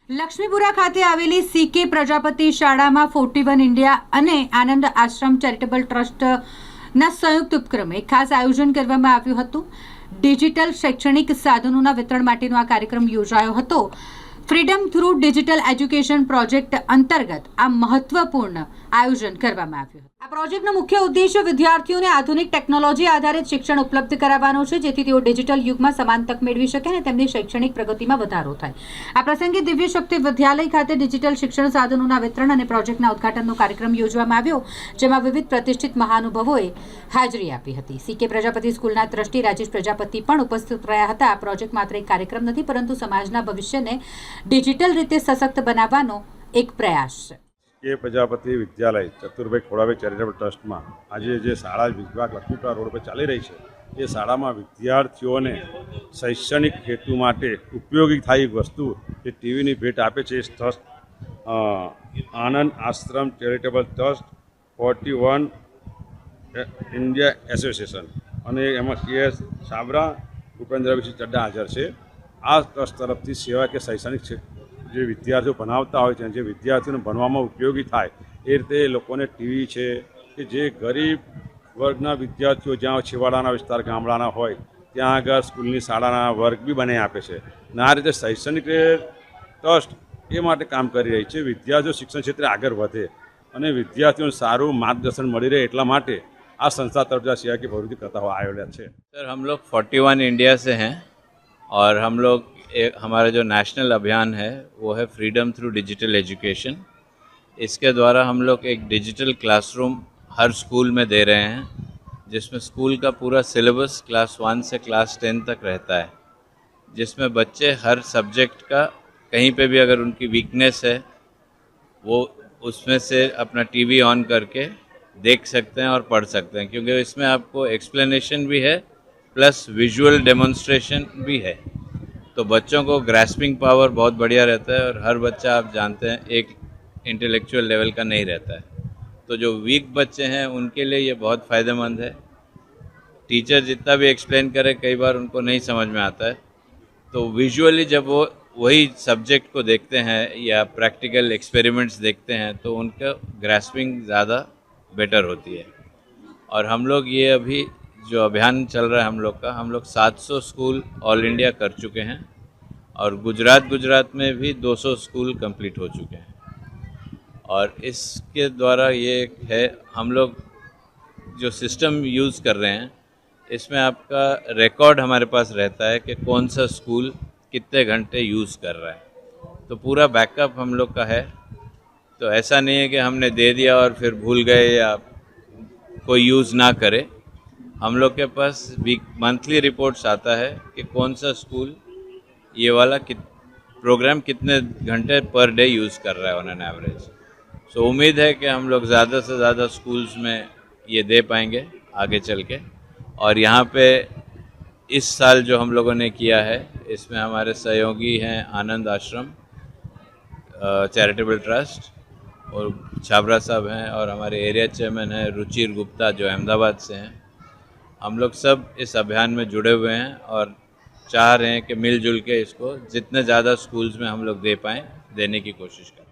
લક્ષ્મીપુરા ખાતે આવેલી સીકે પ્રજાપતિ શાળામાં 41 ઇન્ડિયા અને આનંદ આશ્રમ ચેરિટેબલ ટ્રસ્ટના સંયુક્ત ઉપક્રમે ખાસ આયોજન કરવામાં આવ્યું હતું। ડિજિટલ શૈક્ષણિક સાધનોના વિતરણ માટેનો આ કાર્યક્રમ યોજાયો હતો। Freedom through digital education project અંતર્ગત આ મહત્વપૂર્ણ આયોજન કરવામાં આવ્યું હતું। આ પ્રોજેક્ટનો મુખ્ય ઉદ્દેશ્ય વિદ્યાર્થીઓને આધુનિક ટેકનોલોજી આધારિત શિક્ષણ ઉપલબ્ધ કરાવવાનો છે, જેથી તેઓ ડિજિટલ યુગમાં સમાન તક મેળવી શકે અને તેમની શૈક્ષણિક પ્રગતિમાં વધારો થાય। આ પ્રસંગે દિવ્ય શક્તિ વિદ્યાલય ખાતે ડિજિટલ શિક્ષણ સાધનોના વિતરણ અને પ્રોજેક્ટના ઉદ્ઘાટનનો કાર્યક્રમ યોજવામાં આવ્યો, જેમાં વિવિધ પ્રતિષ્ઠિત મહાનુભાવોએ હાજરી આપી હતી। સીકે પ્રજાપતિ સ્કૂલના ટ્રસ્ટી રાજેશ પ્રજાપતિ પણ ઉપસ્થિત રહ્યા હતા। આ પ્રોજેક્ટ માત્ર એક કાર્યક્રમ નથી, પરંતુ સમાજના ભવિષ્યને ડિજિટલ રીતે સશક્ત બનાવવાનો એક પ્રયાસ છે। કે પ્રજાપતિ વિદ્યાલય ચતુરભાઈ ખોડાભાઈ ચેરિટેબલ ટ્રસ્ટમાં આજે જે શાળા વિભાગ લક્ષ્મીપુરા રોડ પર ચાલી રહી છે, એ શાળામાં વિદ્યાર્થીઓને શૈક્ષણિક હેતુ માટે ઉપયોગી થાય વસ્તુ જે ટીવીની ભેટ આપે છે। એ ટ્રસ્ટ આનંદ આશ્રમ ચેરિટેબલ ટ્રસ્ટ 41 ઇન્ડિયા એસોસિએશન અને એમાં કે.એસ. સાબરા, ભૂપેન્દ્રસિંહ ચડ્ડા હાજર છે। આ ટ્રસ્ટ તરફથી સેવા કે શૈક્ષણિક જે વિદ્યાર્થીઓ ભણાવતા હોય છે, જે વિદ્યાર્થીઓને ભણવામાં ઉપયોગી થાય એ રીતે એ લોકોને ટીવી છે કે જે ગરીબ વર્ગના વિદ્યાર્થીઓ જ્યાં છેવાડાના વિસ્તાર ગામડાના હોય ત્યાં આગળ સ્કૂલની શાળાના વર્ગ બી બનાવી આપે છે। અને આ રીતે શૈક્ષણિક ટ્રસ્ટ એ માટે કામ કરી રહી છે, વિદ્યાર્થીઓ શિક્ષણ ક્ષેત્રે આગળ વધે અને વિદ્યાર્થીઓને સારું માર્ગદર્શન મળી રહે એટલા માટે આ संस्था तरफ से सेवा की प्रवृत्ति करता हुआ आयोजन है। सर, हम लोग 41 इंडिया से हैं और हम लोग हमारा जो नेशनल अभियान है वो है फ्रीडम थ्रू डिजिटल एजुकेशन। इसके द्वारा हम लोग एक डिजिटल क्लासरूम हर स्कूल में दे रहे हैं, जिसमें स्कूल का पूरा सिलेबस क्लास 1 से क्लास 10 तक रहता है, जिसमें बच्चे हर सब्जेक्ट का कहीं पे भी अगर उनकी वीकनेस है वो उसमें से अपना टीवी ऑन करके देख सकते हैं और पढ़ सकते हैं, क्योंकि इसमें आपको एक्सप्लेनेशन भी है प्लस विजुअल डेमोन्स्ट्रेशन भी है। तो बच्चों को ग्रास्पिंग पावर बहुत बढ़िया रहता है और हर बच्चा आप जानते हैं एक इंटेलेक्चुअल लेवल का नहीं रहता है, तो जो वीक बच्चे हैं उनके लिए ये बहुत फ़ायदेमंद है। टीचर जितना भी एक्सप्लेन करे कई बार उनको नहीं समझ में आता है, तो विजुअली जब वो वही सब्जेक्ट को देखते हैं या प्रैक्टिकल एक्सपेरिमेंट्स देखते हैं तो उनका ग्रास्पिंग ज़्यादा बेटर होती है। और हम लोग ये अभी जो अभियान चल रहा है हम लोग 700 स्कूल ऑल इंडिया कर चुके हैं और गुजरात में भी 200 स्कूल कंप्लीट हो चुके हैं। और इसके द्वारा ये है, हम लोग जो सिस्टम यूज़ कर रहे हैं इसमें आपका रिकॉर्ड हमारे पास रहता है कि कौन सा स्कूल कितने घंटे यूज़ कर रहा है, तो पूरा बैकअप हम लोग का है। तो ऐसा नहीं है कि हमने दे दिया और फिर भूल गए या कोई यूज़ ना करे। हम लोग के पास मंथली रिपोर्ट्स आता है कि कौन सा स्कूल ये वाला प्रोग्राम कितने घंटे पर डे यूज़ कर रहा है ऑन एन एवरेज। सो उम्मीद है कि हम लोग ज़्यादा से ज़्यादा स्कूल्स में ये दे पाएंगे आगे चल के। और यहाँ पे इस साल जो हम लोगों ने किया है इसमें हमारे सहयोगी हैं आनंद आश्रम चैरिटेबल ट्रस्ट और छाबरा साहब हैं, और हमारे एरिया चेयरमैन हैं रुचिर गुप्ता जो अहमदाबाद से हैं। हम लोग सब इस अभियान में जुड़े हुए हैं और चाह रहे हैं कि मिलजुल के इसको जितने ज़्यादा स्कूल्स में हम लोग दे पाएँ देने की कोशिश करें।